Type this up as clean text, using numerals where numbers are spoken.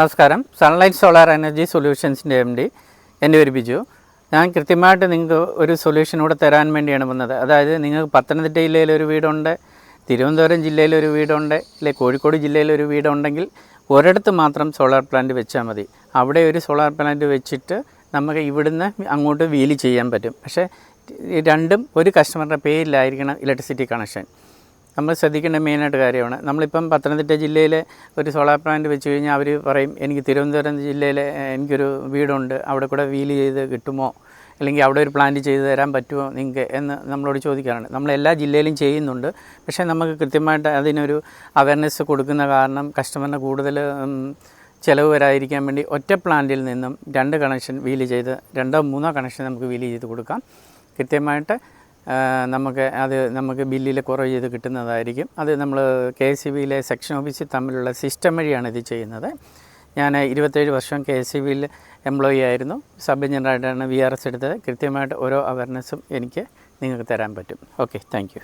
നമസ്കാരം. Sunlight solar energy സൊല്യൂഷൻസിൻ്റെ MD എൻ്റെ പേര് ബിജു. ഞാൻ കൃത്യമായിട്ട് നിങ്ങൾക്ക് ഒരു സൊല്യൂഷൻ കൂടെ തരാൻ വേണ്ടിയാണ് വന്നത്. അതായത് നിങ്ങൾക്ക് പത്തനംതിട്ട ജില്ലയിലൊരു വീടുണ്ട്, തിരുവനന്തപുരം ജില്ലയിലൊരു വീടുണ്ട്, അല്ലെങ്കിൽ കോഴിക്കോട് ജില്ലയിലൊരു വീടുണ്ടെങ്കിൽ ഒരിടത്ത് മാത്രം സോളാർ പ്ലാന്റ് വെച്ചാൽ മതി. അവിടെ ഒരു സോളാർ പ്ലാന്റ് വെച്ചിട്ട് നമുക്ക് ഇവിടുന്ന് അങ്ങോട്ട് വീല് ചെയ്യാൻ പറ്റും. പക്ഷേ രണ്ടും ഒരു കസ്റ്റമറുടെ പേരിലായിരിക്കണം ഇലക്ട്രിസിറ്റി കണക്ഷൻ. നമ്മൾ ശ്രദ്ധിക്കേണ്ട മെയിനായിട്ട് കാര്യമാണ്. നമ്മളിപ്പം പത്തനംതിട്ട ജില്ലയിൽ ഒരു സോളാർ പ്ലാന്റ് വെച്ച് കഴിഞ്ഞാൽ അവർ പറയും, എനിക്ക് തിരുവനന്തപുരം ജില്ലയിൽ എനിക്കൊരു വീടുണ്ട്, അവിടെ കൂടെ വീല് ചെയ്ത് കിട്ടുമോ, അല്ലെങ്കിൽ അവിടെ ഒരു പ്ലാന്റ് ചെയ്ത് തരാൻ പറ്റുമോ നിങ്ങൾക്ക് എന്ന് നമ്മളോട് ചോദിക്കാറുണ്ട്. നമ്മൾ എല്ലാ ജില്ലയിലും ചെയ്യുന്നുണ്ട്. പക്ഷേ നമുക്ക് കൃത്യമായിട്ട് അതിനൊരു അവയർനെസ് കൊടുക്കുന്ന കാരണം കസ്റ്റമറിന് കൂടുതൽ ചിലവ് വരാതിരിക്കാൻ വേണ്ടി ഒറ്റ പ്ലാന്റിൽ നിന്നും 2 കണക്ഷൻ വീല് ചെയ്ത് 2-3 കണക്ഷൻ നമുക്ക് വീല് ചെയ്ത് കൊടുക്കാം. കൃത്യമായിട്ട് നമുക്ക് ബില്ലിൽ കുറവ് ചെയ്ത് കിട്ടുന്നതായിരിക്കും. അത് നമ്മൾ KSEBിയിലെ സെക്ഷൻ ഓഫീസിൽ തമ്മിലുള്ള സിസ്റ്റം വഴിയാണ് ഇത് ചെയ്യുന്നത്. ഞാൻ 27 വർഷം KSEBിയിൽ എംപ്ലോയി ആയിരുന്നു. സബ് എഞ്ചിനീയറായിട്ടാണ് VRS എടുത്തത്. കൃത്യമായിട്ട് ഓരോ അവയർനെസ്സും എനിക്ക് നിങ്ങൾക്ക് തരാൻ പറ്റും. Okay, thank you.